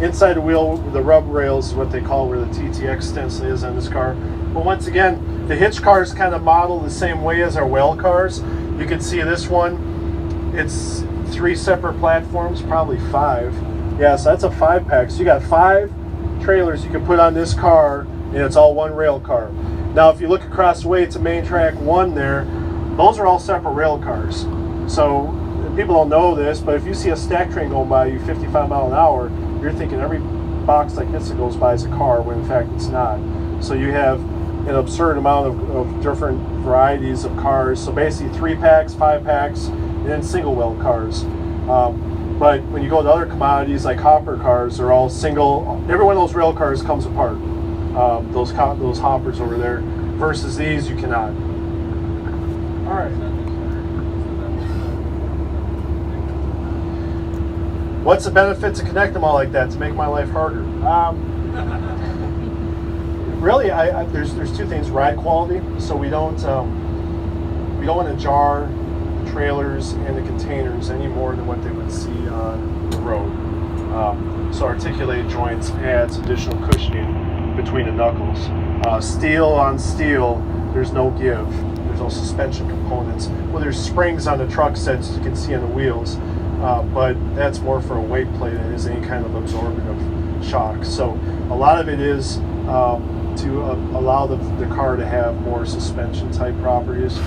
inside the wheel, the rub rails is what they call where the TTX stencil is on this car. But once again, the hitch cars kind of model the same way as our well cars. You can see this one, it's 3 separate platforms, probably 5. Yeah, so that's a 5-pack. So you got 5 trailers you can put on this car, and it's all one rail car. Now, if you look across the way to main track 1 there, those are all separate rail cars. So people don't know this, but if you see a stack train going by you 55 miles an hour, you're thinking every box like this that goes by is a car, when in fact it's not. So you have an absurd amount of different varieties of cars. So basically 3-packs, 5-packs, and then single well cars. But when you go to other commodities like hopper cars, they're all single. Every one of those rail cars comes apart. Those hoppers over there, versus these you cannot. All right. What's the benefit to connect them all like that to make my life harder? Really, there's 2 things: ride quality. So we don't want to jar the trailers and the containers any more than what they would see on the road. So articulated joints adds additional cushioning between the knuckles. Steel on steel, there's no give. There's no suspension components. Well, there's springs on the truck sets you can see on the wheels. But that's more for a weight plate than it is any kind of absorptive shock. So a lot of it is to allow the car to have more suspension type properties.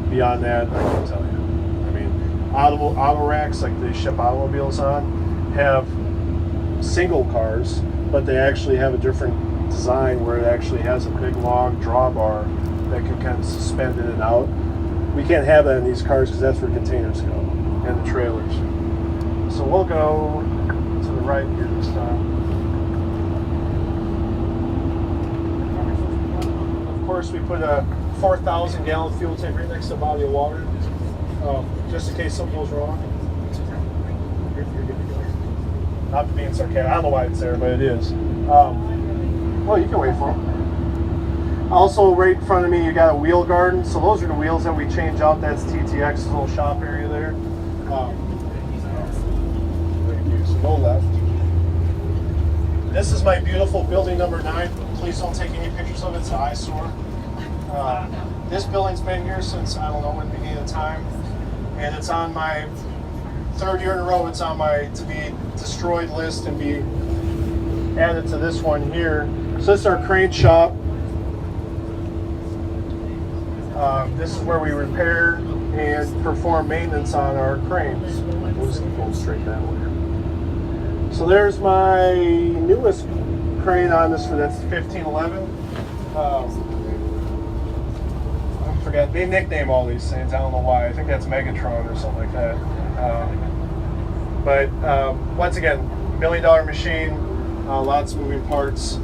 Beyond that, I can't tell you. I mean, auto racks like they ship automobiles on have single cars, but they actually have a different design where it actually has a big long drawbar that can kind of suspend in and out. We can't have that in these cars because that's where containers go and the trailers. So we'll go to the right here this time. Of course, we put a 4,000 gallon fuel tank right next to a body of water, just in case something goes wrong. You're good to go. Not being sarcastic, I don't know why it's there, but it is. Well, you can wait for them. Also, right in front of me, you got a wheel garden. So those are the wheels that we change out. That's TTX's little shop area there. So go left. This is my beautiful building number 9. Please don't take any pictures of it. It's an eyesore. This building's been here since, I don't know, when the beginning of time. And it's on my 3rd year in a row. It's on my to be destroyed list and be added to this one here. So this is our crane shop. This is where we repair and perform maintenance on our cranes. We'll just keep going straight that way. So there's my newest crane on this, that's 1511. I forgot, they nickname all these things, I don't know why. I think that's Megatron or something like that. But once again, $1 million machine, lots of moving parts.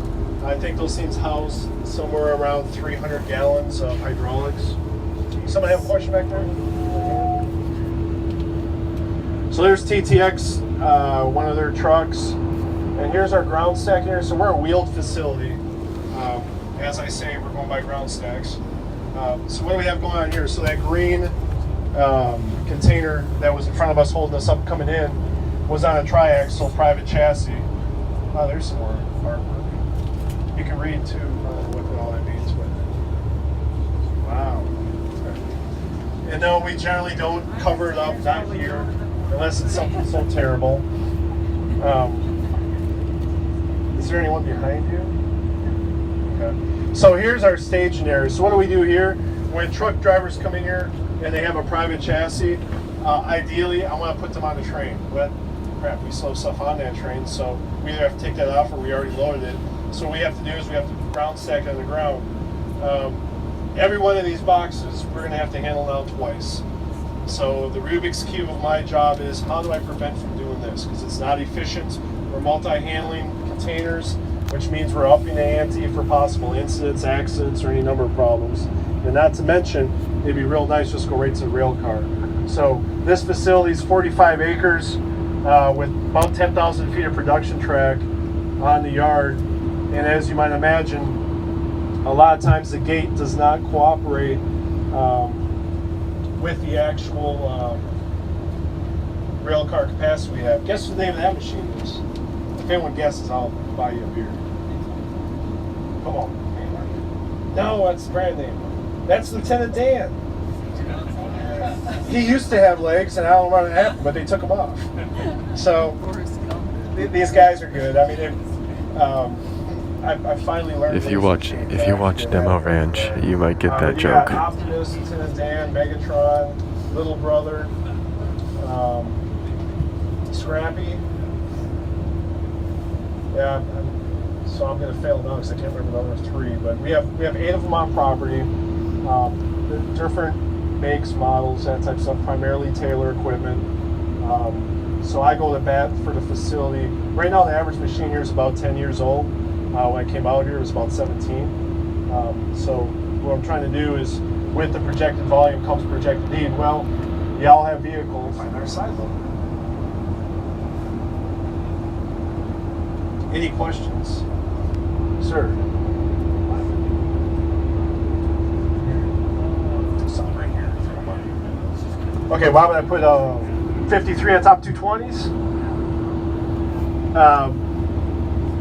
I think those things house somewhere around 300 gallons of hydraulics. Somebody have a question back there? So there's TTX, one of their trucks. And here's our ground stack here. So we're a wheeled facility. As I say, we're going by ground stacks. So what do we have going on here? So that green container that was in front of us holding us up coming in was on a triaxle private chassis. Oh, there's some more artwork. You can read too what all that means. But wow. And no, we generally don't cover it up, not here, unless it's something so terrible. Is there anyone behind you? Okay. So here's our staging area. So what do we do here? When truck drivers come in here and they have a private chassis, ideally I want to put them on the train. But crap, we still have stuff on that train, so we either have to take that off or we already loaded it. So what we have to do is we have to ground stack it on the ground. Every one of these boxes we're going to have to handle now twice. So the Rubik's Cube of my job is, how do I prevent from doing this? Because it's not efficient. We're multi-handling containers, which means we're upping the ante for possible incidents, accidents, or any number of problems. And not to mention, it'd be real nice just go right to the rail car. So this facility is 45 acres with about 10,000 feet of production track on the yard. And as you might imagine, a lot of times the gate does not cooperate with the actual rail car capacity we have. Guess what the name of that machine is? If anyone guesses, I'll buy you a beer. Come on. No, that's the brand name. That's Lieutenant Dan. He used to have legs, and I don't know what happened, but they took him off. So these guys are good. I mean, I finally learned. If you watch Demo Ranch, you might get that joke. Got Optimus, Lieutenant Dan, Megatron, Little Brother, Scrappy. Yeah, so I'm going to fail now because I can't remember the other 3. But we have 8 of them on property. Different makes, models, that type of stuff. Primarily Taylor equipment. So I go to bat for the facility. Right now, the average machine here is about 10 years old. When I came out here, it was about 17. So what I'm trying to do is, with the projected volume comes projected need. Well, y'all have vehicles on our side load. Any questions, sir? Something right here. Okay, well, I'm going to put 53 on top 220s.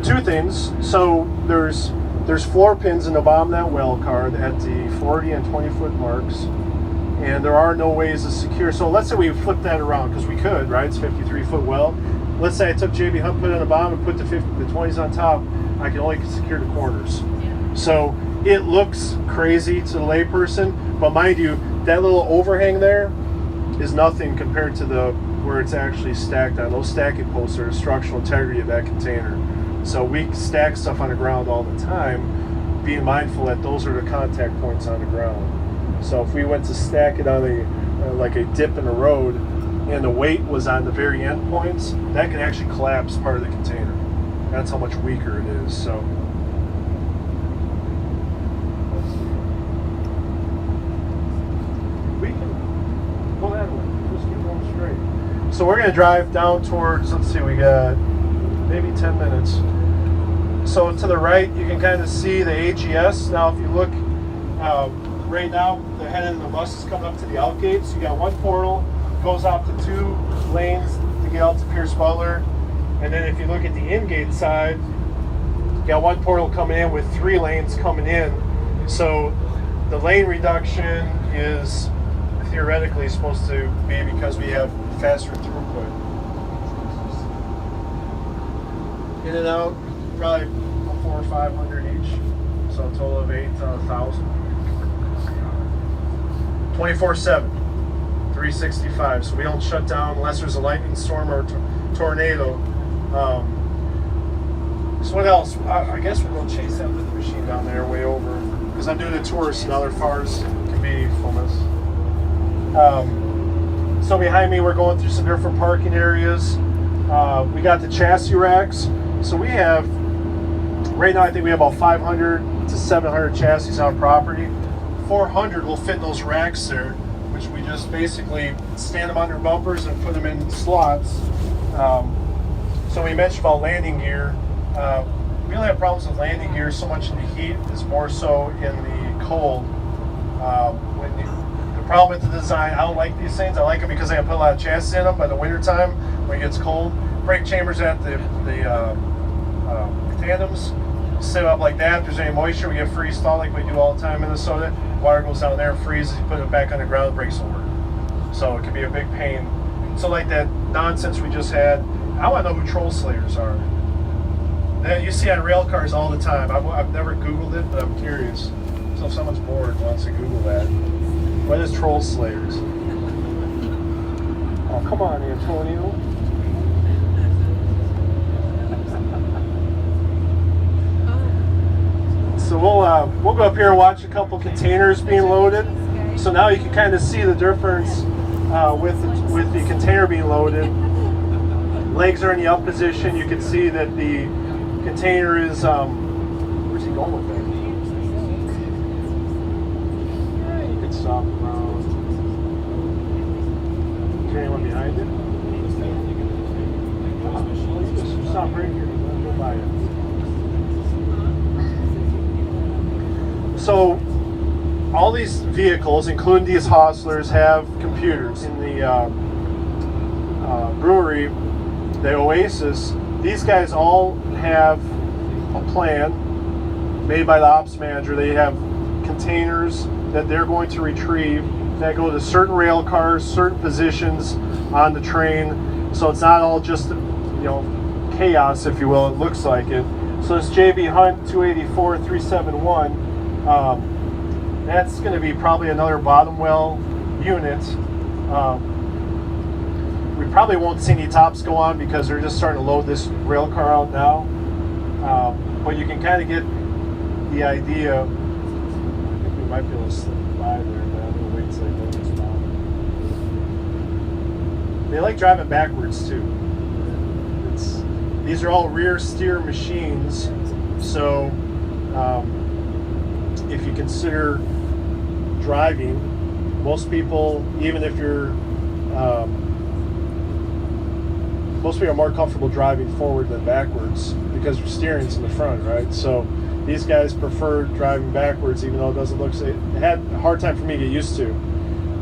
2 things. So there's floor pins in the bottom of that well card at the 40 and 20 foot marks, and there are no ways to secure. So let's say we flip that around, because we could, right? It's 53 foot well. Let's say I took JB Hunt, put it on the bottom, and put the 20s on top. I can only secure the corners. So it looks crazy to the layperson, but mind you, that little overhang there is nothing compared to where it's actually stacked on. Those stacking posts are the structural integrity of that container. So we stack stuff on the ground all the time, being mindful that those are the contact points on the ground. So if we went to stack it on like a dip in the road, and the weight was on the very end points, that can actually collapse part of the container. That's how much weaker it is. So we can go that way. Just keep going straight. So we're going to drive down towards, let's see, we got maybe 10 minutes. So to the right, you can kind of see the AGS. Now, if you look right now, the head of the bus is coming up to the out gate. So you got one portal, goes out to 2 lanes to get out to Pierce Butler. And then if you look at the in-gate side, you got one portal coming in with 3 lanes coming in. So the lane reduction is theoretically supposed to be because we have faster throughput. In and out, probably 400 or 500 each. So a total of 8,000. 24/7. 365, so we don't shut down unless there's a lightning storm or tornado. So what else? I guess we're going to chase that with the machine down there way over, because I'm doing a tour, so other cars can be from us. So behind me, we're going through some different parking areas. We got the chassis racks. So we have, right now I think we have about 500 to 700 chassis on property. 400 will fit in those racks there, which we just basically stand them under bumpers and put them in slots. So we mentioned about landing gear. We don't have problems with landing gear so much in the heat, it's more so in the cold. The problem with the design, I don't like these things. I like them because I can put a lot of chassis in them, but in the wintertime, when it gets cold, brake chambers at the tandems sit up like that. If there's any moisture, we get freeze thaw like we do all the time in Minnesota. Water goes down there, freezes, you put it back on the ground, the brakes will work. So it can be a big pain. So like that nonsense we just had, I want to know who troll slayers are. You see on rail cars all the time. I've never Googled it, but I'm curious. So if someone's bored wants to Google that. What is troll slayers? Oh, come on, Antonio. So we'll go up here and watch a couple containers being loaded. So now you can kind of see the difference with the container being loaded. Legs are in the up position. You can see that the container is, where's he going with that? Yeah, you can stop around. Is there anyone behind it? Just stop right here. Go by it. So all these vehicles, including these hostlers, have computers. In the brewery, the Oasis, these guys all have a plan made by the ops manager. They have containers that they're going to retrieve that go to certain rail cars, certain positions on the train. So it's not all just, chaos, if you will. It looks like it. So this JB Hunt 284-371, that's going to be probably another bottom well unit. We probably won't see any tops go on because they're just starting to load this rail car out now. But you can kind of get the idea. I think we might be able to slip by there, but I'm going to wait until they load this down. They like driving backwards too. These are all rear steer machines, so if you consider driving, most people, even if you're most people are more comfortable driving forward than backwards because your steering's in the front, right? So these guys prefer driving backwards, even though it doesn't look. It had a hard time for me to get used to.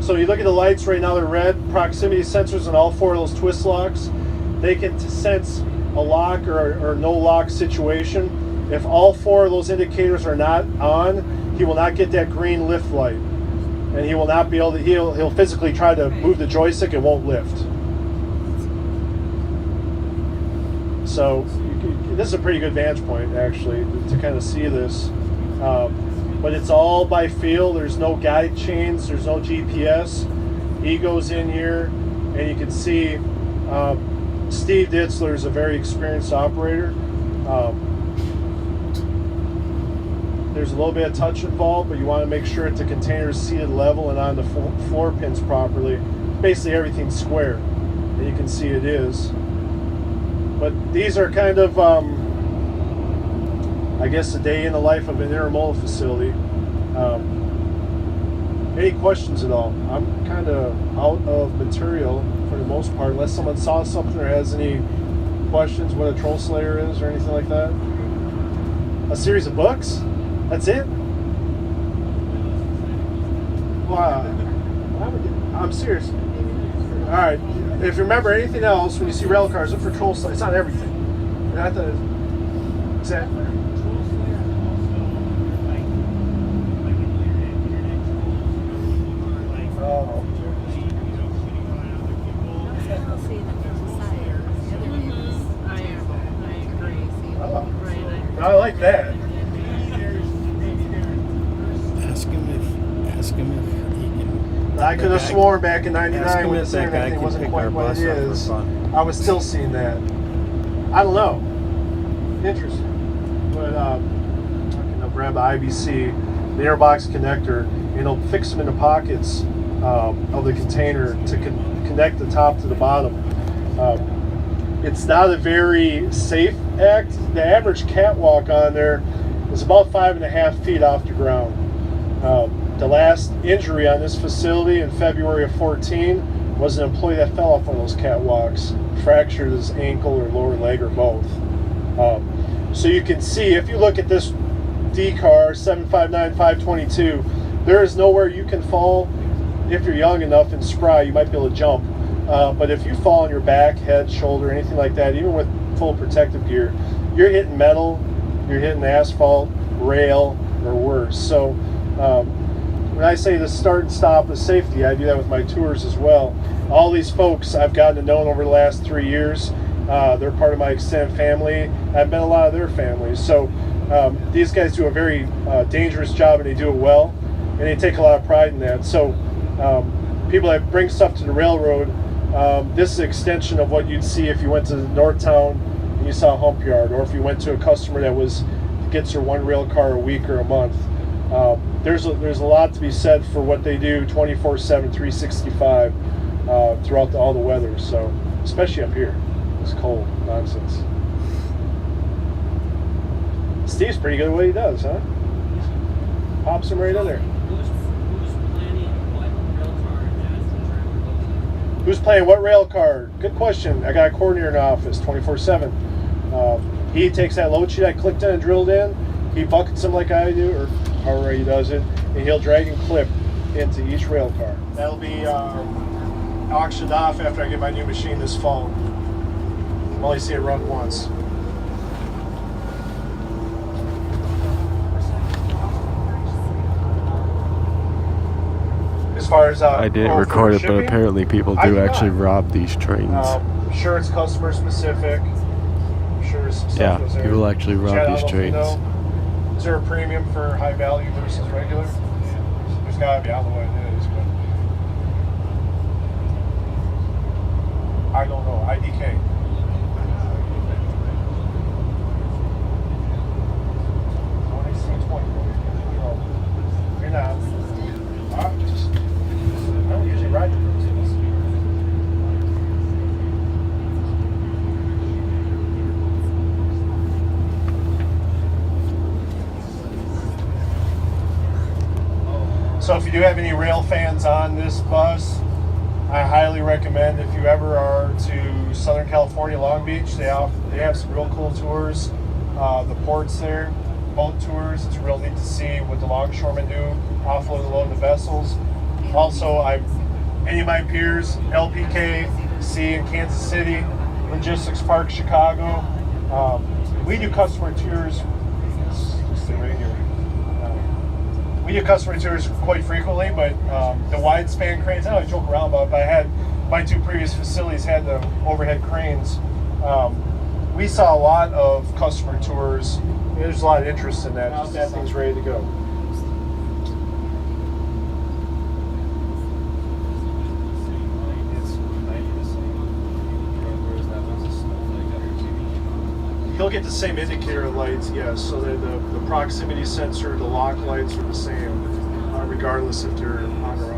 So you look at the lights right now; they're red. Proximity sensors on all four of those twist locks. They can sense a lock or no lock situation. If all four of those indicators are not on, he will not get that green lift light, and he will not be able to. He'll physically try to move the joystick; it won't lift. So this is a pretty good vantage point, actually, to kind of see this. But it's all by feel. There's no guide chains. There's no GPS. He goes in here, and you can see Steve Ditzler is a very experienced operator. There's a little bit of touch involved, but you want to make sure that the container is seated level and on the floor pins properly. Basically, everything's square, and you can see it is. But these are kind of, I guess, a day in the life of an intermodal facility. Any questions at all? I'm kind of out of material for the most part, unless someone saw something or has any questions what a troll slayer is or anything like that. A series of books? That's it? Wow. I'm serious. All right. If you remember anything else, when you see rail cars, look for troll slayer. It's not everything. Not the exactly. Oh. I like that. Ask him if he can. I could have sworn back in '99 when if the that guy internet thing can wasn't pick quite our what bus it up for is. fun. I was still seeing that. I don't know. Interesting. But I'll grab the IBC, the airbox connector, and it'll fix them in the pockets of the container to connect the top to the bottom. It's not a very safe act. The average catwalk on there is about 5.5 feet off the ground. The last injury on this facility in February of 14 was an employee that fell off one of those catwalks, fractured his ankle or lower leg or both. So you can see, if you look at this D-car 759-522, there is nowhere you can fall. If you're young enough and spry, you might be able to jump. But if you fall on your back, head, shoulder, anything like that, even with full protective gear, you're hitting metal, you're hitting asphalt, rail, or worse. So when I say the start and stop is safety, I do that with my tours as well. All these folks I've gotten to know over the last 3 years, they're part of my extended family. I've met a lot of their families. So these guys do a very dangerous job, and they do it well, and they take a lot of pride in that. So people that bring stuff to the railroad, this is an extension of what you'd see if you went to Northtown and you saw a hump yard, or if you went to a customer that gets her one rail car a week or a month. There's a lot to be said for what they do 24/7, 365 throughout all the weather. So especially up here, it's cold nonsense. Steve's pretty good at what he does, huh? Pops him right in there. Who's playing what rail car? Good question. I got a coordinator in the office 24/7. He takes that load sheet I clicked in and drilled in. He buckets them like I do, or however he does it, and he'll drag and clip into each rail car. That'll be auctioned off after I get my new machine this fall. I've only seen it run once. As far as I didn't for record it, but shipping, apparently people I do do actually not. rob these trains. I'm sure it's customer specific. I'm sure some stuff Yeah, goes there. people actually rob Chad, I these don't know if you trains. know, is there a premium for high value versus regular? There's gotta be. I don't know what it is, but I don't know. IDK. You're not. I don't usually ride the cruises. So if you do have any rail fans on this bus, I highly recommend if you ever are to Southern California, Long Beach, they have some real cool tours. The ports there, boat tours. It's real neat to see what the longshoremen do, offload and load the vessels. Also, any of my peers, LPK, in Kansas City, Logistics Park, Chicago. We do customer tours. Let's stay right here. We do customer tours quite frequently, but the wide span cranes, I don't joke around about it, but I had my two previous facilities had the overhead cranes. We saw a lot of customer tours. There's a lot of interest in that. Just that thing's ready to go. You'll get the same indicator lights, yes. So the proximity sensor, the lock lights are the same, regardless if they're on or off.